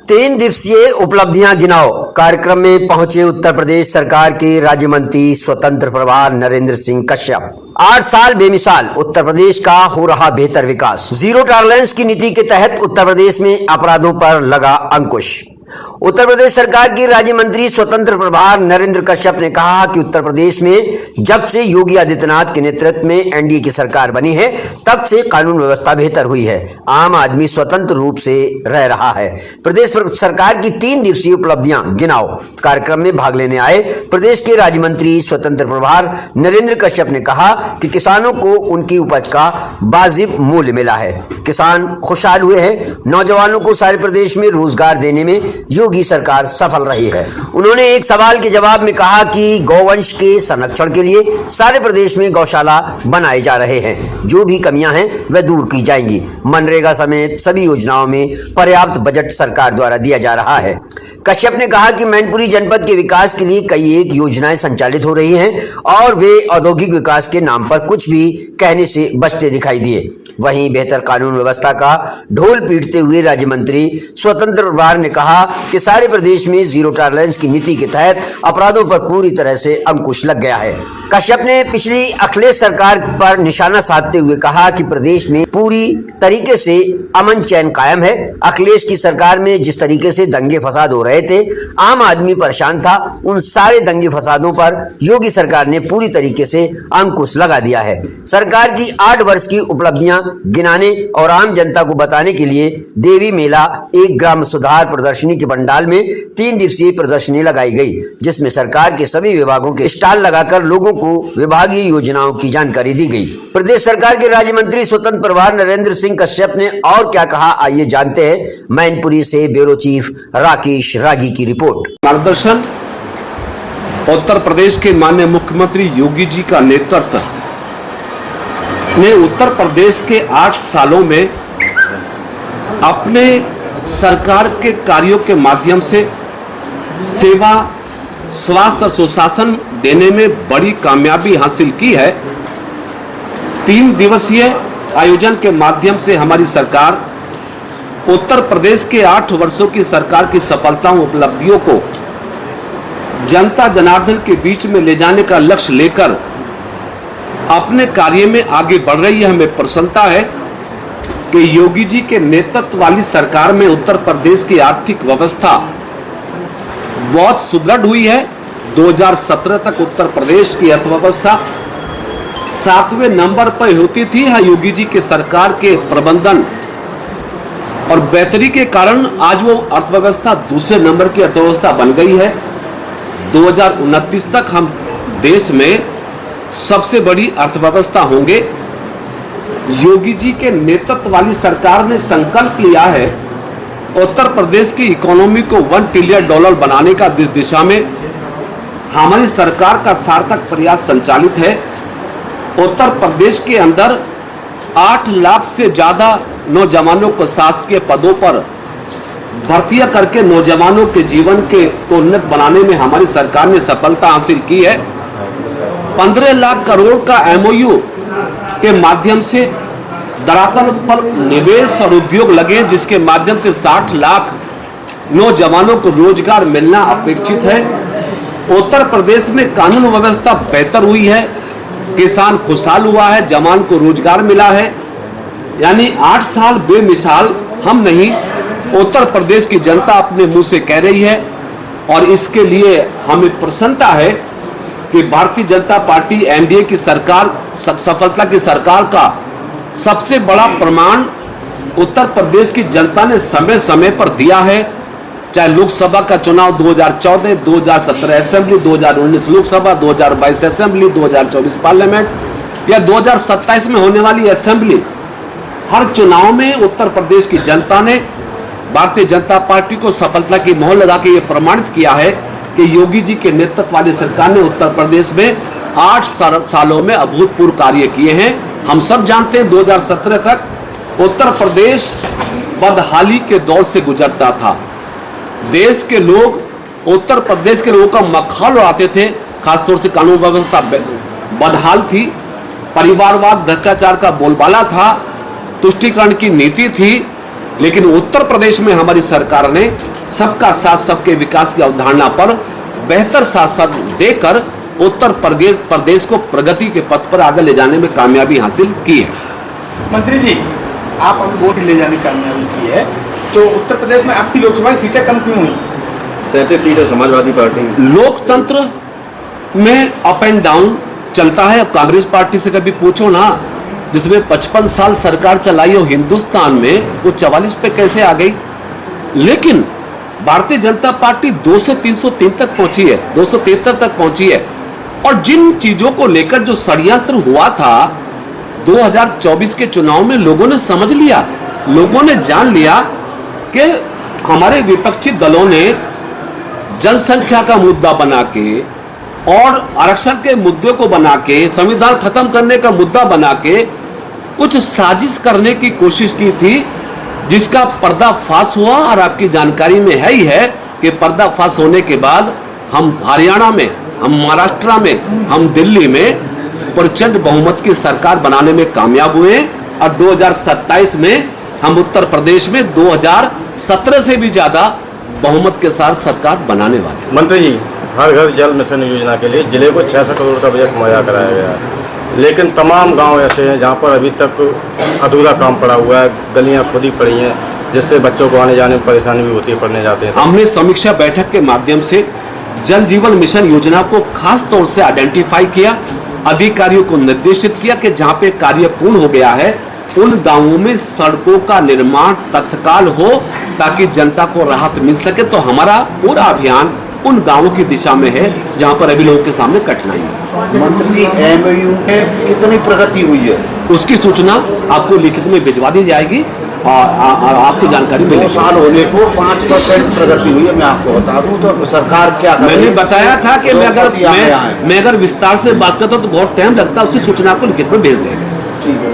तीन दिवसीय उपलब्धियां गिनाओ कार्यक्रम में पहुंचे उत्तर प्रदेश सरकार के राज्य मंत्री स्वतंत्र प्रभार नरेंद्र सिंह कश्यप। 8 साल बेमिसाल, उत्तर प्रदेश का हो रहा बेहतर विकास। जीरो टॉलरेंस की नीति के तहत उत्तर प्रदेश में अपराधों पर लगा अंकुश। उत्तर प्रदेश सरकार के राज्य मंत्री स्वतंत्र प्रभार नरेंद्र कश्यप ने कहा कि उत्तर प्रदेश में जब से योगी आदित्यनाथ के नेतृत्व में एनडीए की सरकार बनी है, तब से कानून व्यवस्था बेहतर हुई है। आम आदमी स्वतंत्र रूप से रह रहा है। प्रदेश सरकार की 3 दिवसीय उपलब्धियां गिनाओ कार्यक्रम में भाग लेने आए प्रदेश के राज्य मंत्री स्वतंत्र प्रभार नरेंद्र कश्यप ने कहा कि किसानों को उनकी उपज का वाजिब मूल्य मिला है, किसान खुशहाल हुए हैं। नौजवानों को सारे प्रदेश में रोजगार देने में योगी सरकार सफल रही है। उन्होंने एक सवाल के जवाब में कहा कि गौवंश के संरक्षण के लिए सारे प्रदेश में गौशाला बनाए जा रहे हैं। जो भी कमियां हैं वह दूर की जाएंगी। मनरेगा समेत सभी योजनाओं में पर्याप्त बजट सरकार द्वारा दिया जा रहा है। कश्यप ने कहा कि मैनपुरी जनपद के विकास के लिए कई एक योजनाएं संचालित हो रही हैं और वे औद्योगिक विकास के नाम पर कुछ भी कहने से बचते दिखाई दिए। वहीं बेहतर कानून व्यवस्था का ढोल पीटते हुए राज्य मंत्री स्वतंत्र प्रभार ने कहा कि सारे प्रदेश में जीरो टॉलरेंस की नीति के तहत अपराधों पर पूरी तरह से अंकुश लग गया है। कश्यप ने पिछली अखिलेश सरकार पर निशाना साधते हुए कहा कि प्रदेश में पूरी तरीके से अमन चैन कायम है। अखिलेश की सरकार में जिस तरीके से दंगे फसाद हो रहे थे, आम आदमी परेशान था, उन सारे दंगे फसादों पर योगी सरकार ने पूरी तरीके से अंकुश लगा दिया है। सरकार की 8 वर्ष की उपलब्धियां गिनाने और आम जनता को बताने के लिए देवी मेला एक ग्राम सुधार प्रदर्शनी के पंडाल में 3 दिवसीय प्रदर्शनी लगाई गई, जिसमें सरकार के सभी विभागों के स्टॉल लगाकर लोगों को विभागीय योजनाओं की जानकारी दी गई। प्रदेश सरकार के राज्य मंत्री स्वतंत्र प्रभार नरेंद्र सिंह कश्यप ने और क्या कहा, आइए जानते हैं। मैनपुरी से ब्यूरो चीफ राकेश रागी की रिपोर्ट। मार्गदर्शन उत्तर प्रदेश के माननीय मुख्यमंत्री योगी जी का नेतृत्व ने उत्तर प्रदेश के 8 सालों में अपने सरकार के कार्यों के माध्यम से सेवा, स्वास्थ्य और सुशासन देने में बड़ी कामयाबी हासिल की है। 3 दिवसीय आयोजन के माध्यम से हमारी सरकार उत्तर प्रदेश के 8 वर्षों की सरकार की सफलताओं, उपलब्धियों को जनता जनार्दन के बीच में ले जाने का लक्ष्य लेकर अपने कार्य में आगे बढ़ रही है। हमें प्रसन्नता है कि योगी जी के नेतृत्व वाली सरकार में उत्तर प्रदेश की आर्थिक व्यवस्था बहुत सुदृढ़ हुई है। 2017 तक उत्तर प्रदेश की अर्थव्यवस्था 7वें नंबर पर होती थी। योगी जी के सरकार के प्रबंधन और बेहतरी के कारण आज वो अर्थव्यवस्था दूसरे नंबर की अर्थव्यवस्था बन गई है। 2029 तक हम देश में सबसे बड़ी अर्थव्यवस्था होंगे। योगी जी के नेतृत्व वाली सरकार ने संकल्प लिया है उत्तर प्रदेश की इकोनॉमी को $1 ट्रिलियन बनाने का दिशा में हमारी सरकार का सार्थक प्रयास संचालित है। उत्तर प्रदेश के अंदर 8 लाख से ज्यादा नौजवानों को शासकीय पदों पर भर्तियां करके नौजवानों के जीवन के उन्नत बनाने में हमारी सरकार ने सफलता हासिल की है। 15 लाख करोड़ का MOU के माध्यम से धरातल पर निवेश और उद्योग लगे, जिसके माध्यम से 60 लाख नौजवानों को रोजगार मिलना अपेक्षित है। उत्तर प्रदेश में कानून व्यवस्था बेहतर हुई है, किसान खुशहाल हुआ है, जवान को रोजगार मिला है। यानी 8 साल बेमिसाल हम नहीं, उत्तर प्रदेश की जनता अपने मुंह से कह रही है। और इसके लिए हमें प्रसन्नता है कि भारतीय जनता पार्टी एनडीए की सरकार सफलता की सरकार का सबसे बड़ा प्रमाण उत्तर प्रदेश की जनता ने समय समय पर दिया है। चाहे लोकसभा का चुनाव 2014, 2017 असेंबली, 2019 लोकसभा, 2022 असेंबली, 2024 पार्लियामेंट या 2027 में होने वाली असेंबली, हर चुनाव में उत्तर प्रदेश की जनता ने भारतीय जनता पार्टी को सफलता की मोहर लगा के ये प्रमाणित किया है कि योगी जी के नेतृत्व वाली सरकार ने उत्तर प्रदेश में 8 सालों में अभूतपूर्व कार्य किए हैं। हम सब जानते हैं 2017 तक उत्तर प्रदेश बदहाली के दौर से गुजरता था। देश के लोग उत्तर प्रदेश के लोगों का मखौल उड़ाते थे, खासतौर से कानून व्यवस्था बदहाल थी, परिवारवाद भ्रष्टाचार का बोलबाला था, तुष्टीकरण की नीति थी लेकिन उत्तर प्रदेश में हमारी सरकार ने सबका साथ सबके विकास की अवधारणा पर बेहतर शासन देकर उत्तर प्रदेश को प्रगति के पथ पर आगे ले जाने में कामयाबी हासिल की है। मंत्री जी, आप अभी वोट ले जाने की कामयाबी की है, तो उत्तर प्रदेश में आपकी लोकसभा सीटें कम क्यों हुई? 37 सीट है समाजवादी पार्टी। लोकतंत्र में अप एंड डाउन चलता है। अब कांग्रेस पार्टी से कभी पूछो ना, जिसमें 55 साल सरकार चलाई हो हिंदुस्तान में, वो 44 पे कैसे आ गई। लेकिन भारतीय जनता पार्टी 2 से 303 तक पहुंची है, 273 तक पहुंची है। और जिन चीजों को लेकर जो षड्यंत्र हुआ था 2024 के चुनाव में, लोगों ने समझ लिया, लोगों ने जान लिया कि हमारे विपक्षी दलों ने जनसंख्या का मुद्दा बना के और आरक्षण के मुद्दे को बना के, संविधान खत्म करने का मुद्दा बना के कुछ साजिश करने की कोशिश की थी, जिसका पर्दाफाश हुआ। और आपकी जानकारी में है ही है कि पर्दाफाश होने के बाद हम हरियाणा में, हम महाराष्ट्र में, हम दिल्ली में प्रचंड बहुमत की सरकार बनाने में कामयाब हुए। और 2027 में हम उत्तर प्रदेश में 2017 से भी ज्यादा बहुमत के साथ सरकार बनाने वाले हैं। मंत्री जी, हर घर जल मिशन योजना के लिए जिले को 66 करोड़ का बजट मुहैया कराया गया है, लेकिन तमाम गांव ऐसे हैं जहां पर अभी तक अधूरा काम पड़ा हुआ है, गलियां खुदी पड़ी हैं, जिससे बच्चों को आने जाने में परेशानी भी होती है, पढ़ने जाते हैं। हमने समीक्षा बैठक के माध्यम से जल जीवन मिशन योजना को खास तौर से आइडेंटिफाई किया, अधिकारियों को निर्देशित किया कि जहां पे कार्य पूर्ण हो गया है उन गांवों में सड़कों का निर्माण तत्काल हो, ताकि जनता को राहत मिल सके। तो हमारा पूरा अभियान उन गांवों की दिशा में है जहां पर अभी लोगों के सामने कठिनाई है। मंत्री जी, एमओयू में कितनी प्रगति हुई है? उसकी सूचना आपको लिखित में भिजवा दी जाएगी और आपको जानकारी 2 मिलेगी। साल होने को 5% प्रगति हुई है। मैं आपको बता दूं तो सरकार क्या कर रही है? मैंने बताया था कि द्रौपदी मैं अगर विस्तार से बात करता हूं तो बहुत टाइम लगता है, उसकी सूचना आपको लिखित में भेज देंगे। ठीक है।